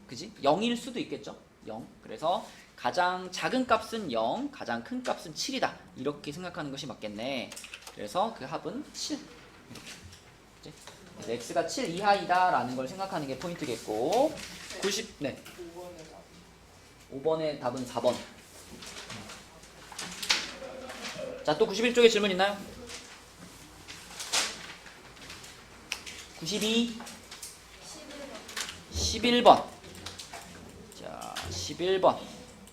그지? 0일 수도 있겠죠? 0. 그래서 가장 작은 값은 0, 가장 큰 값은 7이다. 이렇게 생각하는 것이 맞겠네. 그래서 그 합은 7. 이렇게. 그래서 x가 7 이하이다 라는 걸 생각하는 게 포인트겠고, 90, 네. 5번의 답은 4번. 자, 또 91쪽에 질문 있나요? 92, 11번. 자, 11번.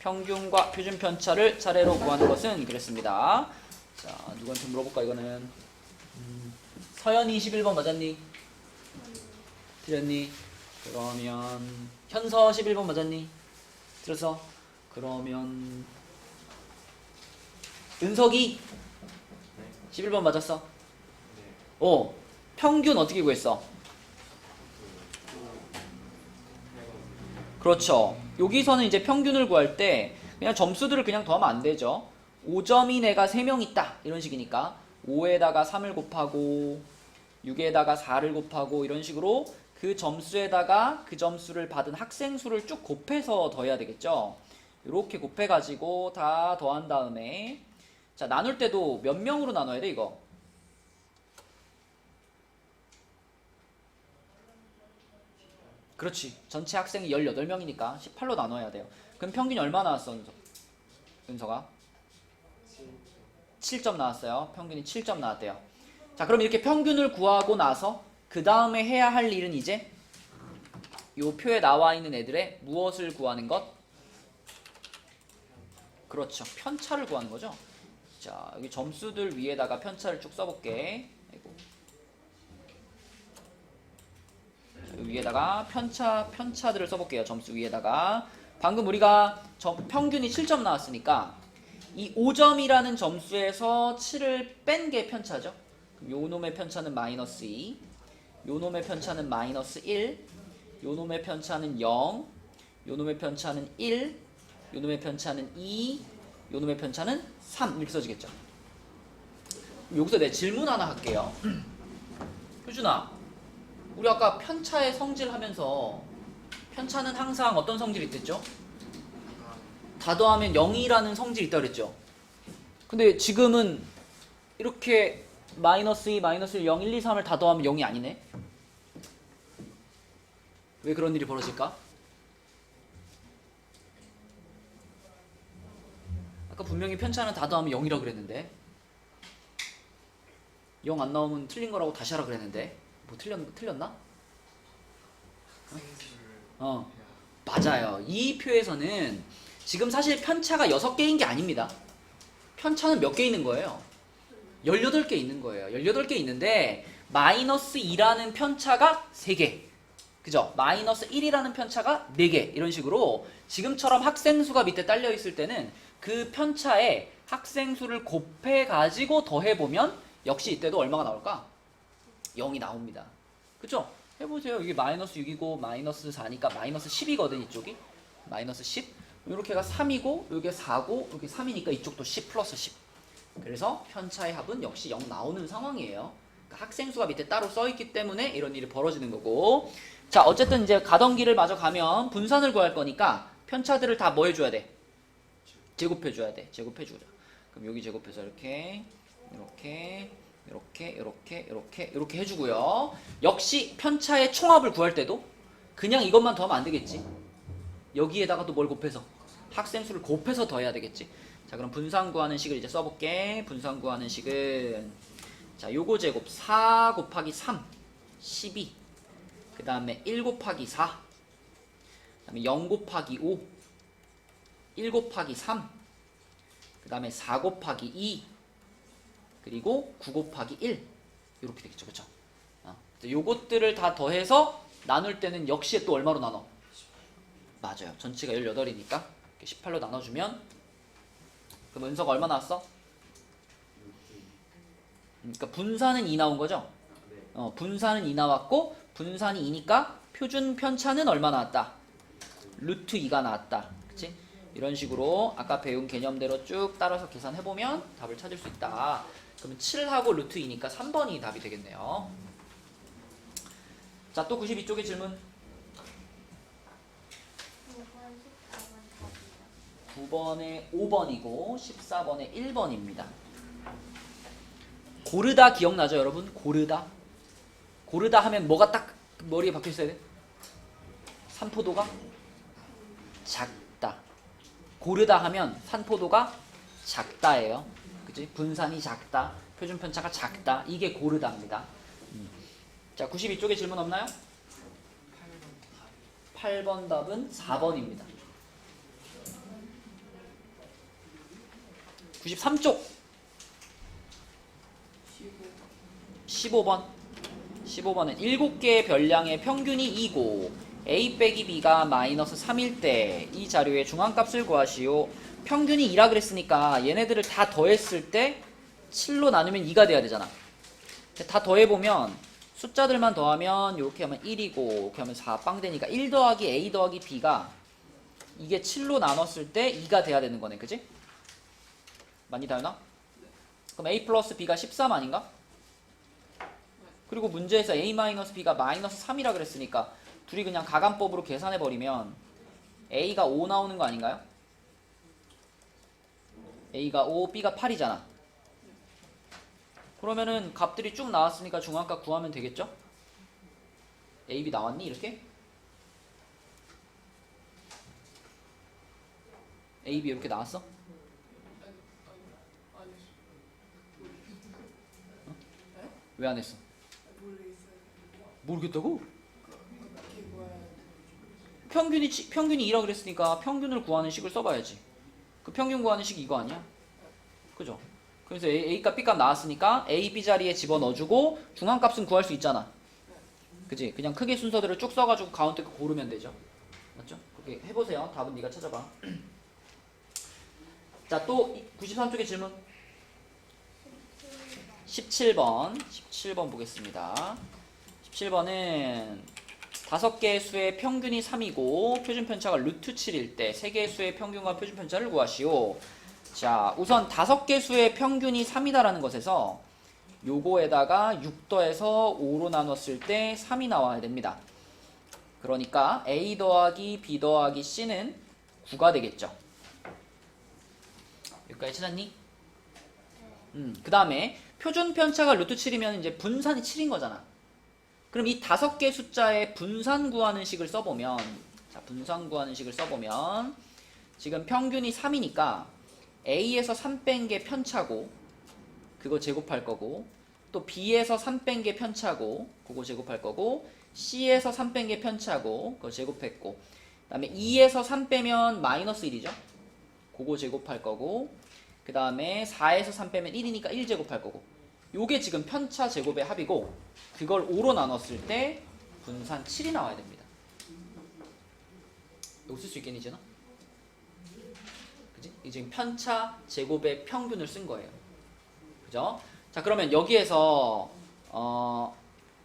평균과 표준 편차를 차례로 구하는 것은 그랬습니다. 자, 누구한테 물어볼까 이거는. 서연이 11번 맞았니? 틀렸니? 그러면 현서 11번 맞았니? 들었어? 그러면 은석이 11번 맞았어? 평균 어떻게 구했어? 그렇죠. 여기서는 이제 평균을 구할 때 그냥 점수들을 그냥 더하면 안 되죠. 5점인 애가 3명 있다 이런 식이니까 5에다가 3을 곱하고 6에다가 4를 곱하고 이런 식으로 그 점수에다가 그 점수를 받은 학생 수를 쭉 곱해서 더해야 되겠죠. 이렇게 곱해가지고 다 더한 다음에, 자 나눌 때도 몇 명으로 나눠야 돼 이거? 그렇지. 전체 학생이 18명이니까 18로 나눠야 돼요. 그럼 평균이 얼마 나왔어, 은서가? 7점 나왔어요. 평균이 7점 나왔대요. 자, 그럼 이렇게 평균을 구하고 나서 그 다음에 해야 할 일은 이제 요 표에 나와 있는 애들의 무엇을 구하는 것? 그렇죠. 편차를 구하는 거죠. 자, 여기 점수들 위에다가 편차를 쭉 써볼게. 아이고. 위에다가 편차들을 써볼게요. 점수 위에다가. 방금 우리가 평균이 7점 나왔으니까 이 5점이라는 점수에서 7을 뺀 게 편차죠. 요 놈의 편차는 마이너스 2, 요 놈의 편차는 마이너스 1, 요 놈의 편차는 0, 요 놈의 편차는 1, 요 놈의 편차는 2, 요 놈의 편차는 3 이렇게 써지겠죠. 여기서 내 질문 하나 할게요. 효준아, 우리 아까 편차의 성질 하면서 편차는 항상 어떤 성질이 있댔죠? 다 더하면 0이라는 성질이 있다고 그랬죠? 근데 지금은 이렇게 마이너스 2, 마이너스 1, 0, 1, 2, 3을 다 더하면 0이 아니네? 왜 그런 일이 벌어질까? 아까 분명히 편차는 다 더하면 0이라 그랬는데 0 안 나오면 틀린 거라고 다시 하라 그랬는데 뭐 틀렸나? 생수를 어 맞아요. 이 표에서는 지금 사실 편차가 6개인 게 아닙니다. 편차는 몇 개 있는 거예요? 18개 있는 거예요. 18개 있는데 마이너스 2라는 편차가 3개, 그죠? 마이너스 1이라는 편차가 4개, 이런 식으로 지금처럼 학생수가 밑에 딸려 있을 때는 그 편차에 학생수를 곱해 가지고 더해보면 역시 이때도 얼마가 나올까? 0이 나옵니다. 그죠? 해보세요. 이게 마이너스 6이고 마이너스 4니까 마이너스 10이거든, 이쪽이. 마이너스 10. 이렇게가 3이고 이게 4고 이게 3이니까 이쪽도 10 플러스 10. 그래서 편차의 합은 역시 0 나오는 상황이에요. 그러니까 학생수가 밑에 따로 써있기 때문에 이런 일이 벌어지는 거고. 자, 어쨌든 이제 가던 길을 마저 가면 분산을 구할 거니까 편차들을 다 뭐 해줘야 돼? 제곱해줘야 돼. 제곱해주자. 그럼 여기 제곱해서 이렇게 이렇게 해주고요. 역시 편차의 총합을 구할 때도 그냥 이것만 더하면 안 되겠지. 여기에다가 또 뭘 곱해서? 학생수를 곱해서 더해야 되겠지. 자, 그럼 분산 구하는 식을 이제 써볼게. 분산 구하는 식은 자, 요거 제곱 4 곱하기 3 12, 그 다음에 1 곱하기 4, 그 다음에 0 곱하기 5, 1 곱하기 3, 그 다음에 4 곱하기 2, 그리고 9 곱하기 1, 이렇게 되겠죠. 그쵸? 요것들을 다 더해서 나눌 때는 역시 또 얼마로 나눠? 맞아요. 전체가 18이니까 18로 나눠주면, 그럼 은서가 얼마 나왔어? 그러니까 분산은 2 나온 거죠? 분산은 2 나왔고, 분산이 2니까 표준 편차는 얼마 나왔다? 루트 2가 나왔다. 그치? 이런 식으로 아까 배운 개념대로 쭉 따라서 계산해보면 답을 찾을 수 있다. 그러면 7하고 루트 2니까 3번이 답이 되겠네요. 자, 또 92쪽의 질문. 9번에 5번이고 14번에 1번입니다. 고르다 기억나죠, 여러분? 고르다. 고르다 하면 뭐가 딱 머리에 박혀 있어야 돼? 산포도가 작다. 고르다 하면 산포도가 작다예요. 그치? 분산이 작다. 표준 편차가 작다. 이게 고르다입니다. 자, 92쪽에 질문 없나요? 8번 답은 4번입니다. 93쪽 15번 15번은 7개의 별량의 평균이 2고 a 빼기 b가 마이너스 3일 때 이 자료의 중앙값을 구하시오. 평균이 2라 그랬으니까 얘네들을 다 더했을 때 7로 나누면 2가 돼야 되잖아. 다 더해보면 숫자들만 더하면 이렇게 하면 1이고 이렇게 하면 4 빵 되니까 1 더하기 a 더하기 b가 이게 7로 나눴을 때 2가 돼야 되는 거네. 그치? 많이 다르나? 그럼 a 플러스 b가 13 아닌가? 그리고 문제에서 a 마이너스 b가 마이너스 3이라 그랬으니까 둘이 그냥 가감법으로 계산해버리면 a가 5 나오는 거 아닌가요? a가 5, b가 8이잖아. 그러면은 값들이 쭉 나왔으니까 중앙값 구하면 되겠죠? a, b 나왔니? 이렇게? a, b 이렇게 나왔어? 왜 안 했어? 모르겠다고? 평균이 2라 그랬으니까 평균을 구하는 식을 써봐야지. 그 평균 구하는 식이 이거 아니야? 그죠? 그래서 A값 B값 나왔으니까 A, B 자리에 집어넣어주고 중앙값은 구할 수 있잖아. 그치? 그냥 크게 순서대로 쭉 써가지고 가운데 거 고르면 되죠. 맞죠? 그렇게 해보세요. 답은 네가 찾아봐. 자, 또 93쪽의 질문 17번 보겠습니다. 17번은 5개의 수의 평균이 3이고 표준 편차가 루트 7일 때 3개의 수의 평균과 표준 편차를 구하시오. 자, 우선 5개 수의 평균이 3이다라는 것에서 요거에다가 6 더해서 5로 나눴을 때 3이 나와야 됩니다. 그러니까 A 더하기 B 더하기 C는 9가 되겠죠. 여기까지 찾았니? 그 다음에 표준 편차가 루트 7이면 이제 분산이 7인 거잖아. 그럼 이 5개 숫자의 분산 구하는 식을 써보면, 자, 분산 구하는 식을 써보면, 지금 평균이 3이니까 A에서 3 뺀 게 편차고 그거 제곱할 거고, 또 B에서 3 뺀 게 편차고 그거 제곱할 거고, C에서 3 뺀 게 편차고 그거 제곱했고, 그 다음에 2에서 3 빼면 마이너스 1이죠. 그거 제곱할 거고, 그 다음에 4에서 3 빼면 1이니까 1 제곱할 거고, 요게 지금 편차 제곱의 합이고, 그걸 5로 나눴을 때 분산 7이 나와야 됩니다. 이거 쓸 수 있겠니, 지나? 그지? 이 지금 편차 제곱의 평균을 쓴 거예요. 그죠? 자, 그러면 여기에서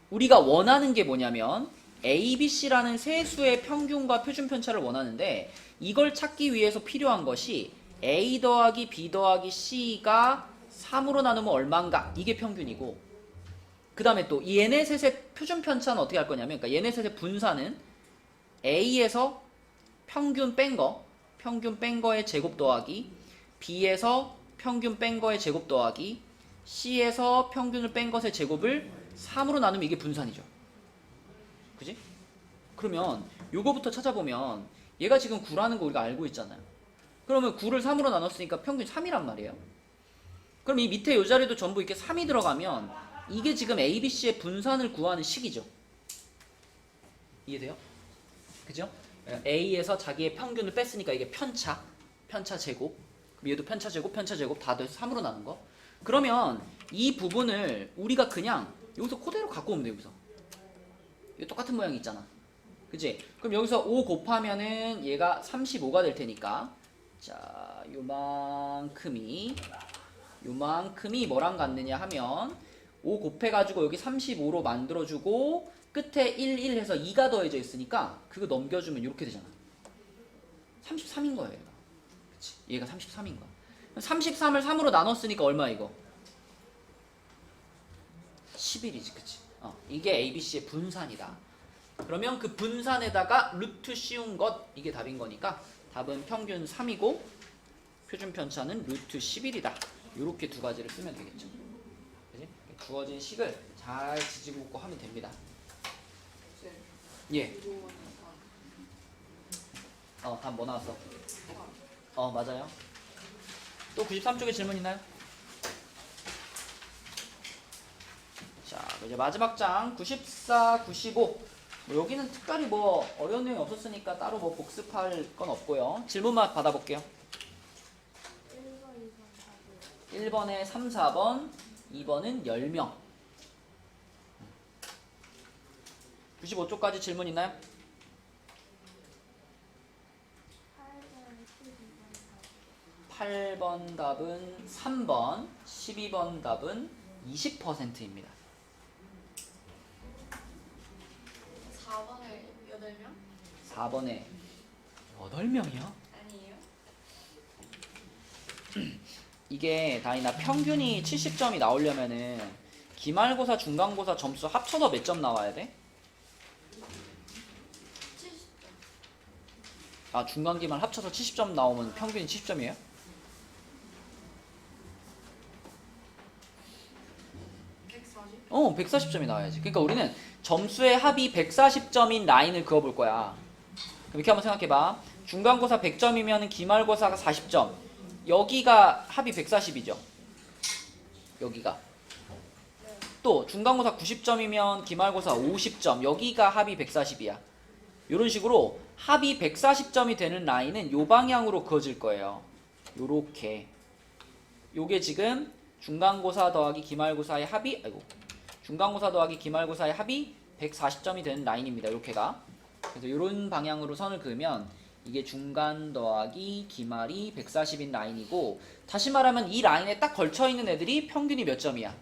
우리가 원하는 게 뭐냐면 A, B, C라는 세 수의 평균과 표준 편차를 원하는데, 이걸 찾기 위해서 필요한 것이 A 더하기 B 더하기 C가 3으로 나누면 얼마인가, 이게 평균이고, 그 다음에 또 얘네 셋의 표준 편차는 어떻게 할 거냐면, 그러니까 얘네 셋의 분산은 A에서 평균 뺀 거의 제곱 더하기, B에서 평균 뺀 거의 제곱 더하기, C에서 평균을 뺀 것의 제곱을 3으로 나누면 이게 분산이죠. 그지? 그러면 요거부터 찾아보면 얘가 지금 9라는 거 우리가 알고 있잖아요. 그러면 9를 3으로 나눴으니까 평균 3이란 말이에요. 그럼 이 밑에 요 자리도 전부 이렇게 3이 들어가면 이게 지금 A, B, C의 분산을 구하는 식이죠. 이해돼요? 그죠? A에서 자기의 평균을 뺐으니까 이게 편차 제곱, 그럼 얘도 편차 제곱 다 돼서 3으로 나눈 거. 그러면 이 부분을 우리가 그냥 여기서 그대로 갖고 오면 돼. 여기서 이거 똑같은 모양이 있잖아, 그치? 그럼 여기서 5 곱하면은 얘가 35가 될 테니까, 자, 요만큼이 뭐랑 같느냐 하면 5 곱해가지고 여기 35로 만들어주고 끝에 1, 1 해서 2가 더해져 있으니까 그거 넘겨주면 이렇게 되잖아. 33인 거예요, 얘가. 그치? 얘가 33인 거야. 33을 3으로 나눴으니까 얼마 이거? 11이지, 그치? 이게 ABC의 분산이다. 그러면 그 분산에다가 루트 씌운 것, 이게 답인 거니까 답은 평균 3이고 표준 편차는 루트 11이다. 요렇게 두 가지를 쓰면 되겠죠. 그치? 주어진 식을 잘 지지고 웃고 하면 됩니다. 예. 답 뭐 나왔어? 맞아요. 또 93쪽에 질문 있나요? 자, 이제 마지막 장 94, 95. 여기는 특별히 뭐 어려운 내용이 없었으니까 따로 뭐 복습할 건 없고요. 질문만 받아볼게요. 1번에 3, 4번, 2번은 10명. 95쪽까지 질문 있나요? 8번 답은 3번, 12번 답은 20%입니다. 4번에 8명? 4번에 8명이요? 아니에요? 이게 다이나 평균이 70점이 나오려면은 기말고사, 중간고사 점수 합쳐서 몇 점 나와야 돼? 70점. 중간 기말 합쳐서 70점 나오면 평균이 70점이에요? 140? 140점이 나와야지. 그러니까 우리는 점수의 합이 140점인 라인을 그어볼 거야. 그럼 이렇게 한번 생각해봐. 중간고사 100점이면 기말고사가 40점. 여기가 합이 140이죠. 여기가. 또 중간고사 90점이면 기말고사 50점. 여기가 합이 140이야. 이런 식으로 합이 140점이 되는 라인은 요 방향으로 그어질 거예요. 요렇게. 요게 지금 중간고사 더하기 기말고사의 합이, 중간고사 더하기 기말고사의 합이 140점이 되는 라인입니다. 이렇게가. 그래서 이런 방향으로 선을 그으면 이게 중간 더하기 기말이 140인 라인이고, 다시 말하면 이 라인에 딱 걸쳐있는 애들이 평균이 몇 점이야?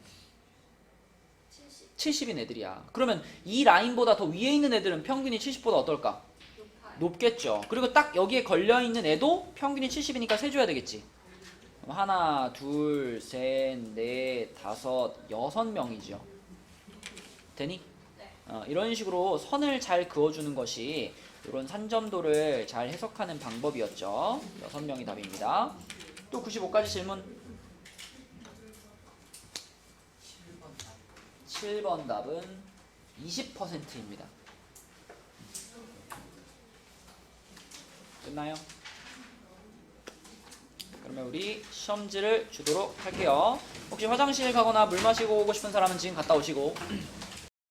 70인 애들이야. 그러면 이 라인보다 더 위에 있는 애들은 평균이 70보다 어떨까? 높아요. 높겠죠. 그리고 딱 여기에 걸려있는 애도 평균이 70이니까 세줘야 되겠지. 그럼 하나, 둘, 셋, 넷, 다섯, 6명이죠. 되니? 네. 이런 식으로 선을 잘 그어주는 것이 이런 산점도를 잘 해석하는 방법이었죠. 6명이 답입니다. 또 95까지 질문. 7번 답은 20%입니다. 끝나요? 그럼 그러면 우리 시험지를 주도록 할게요. 혹시 화장실 가거나 물 마시고 오고 싶은 사람은 지금 갔다 오시고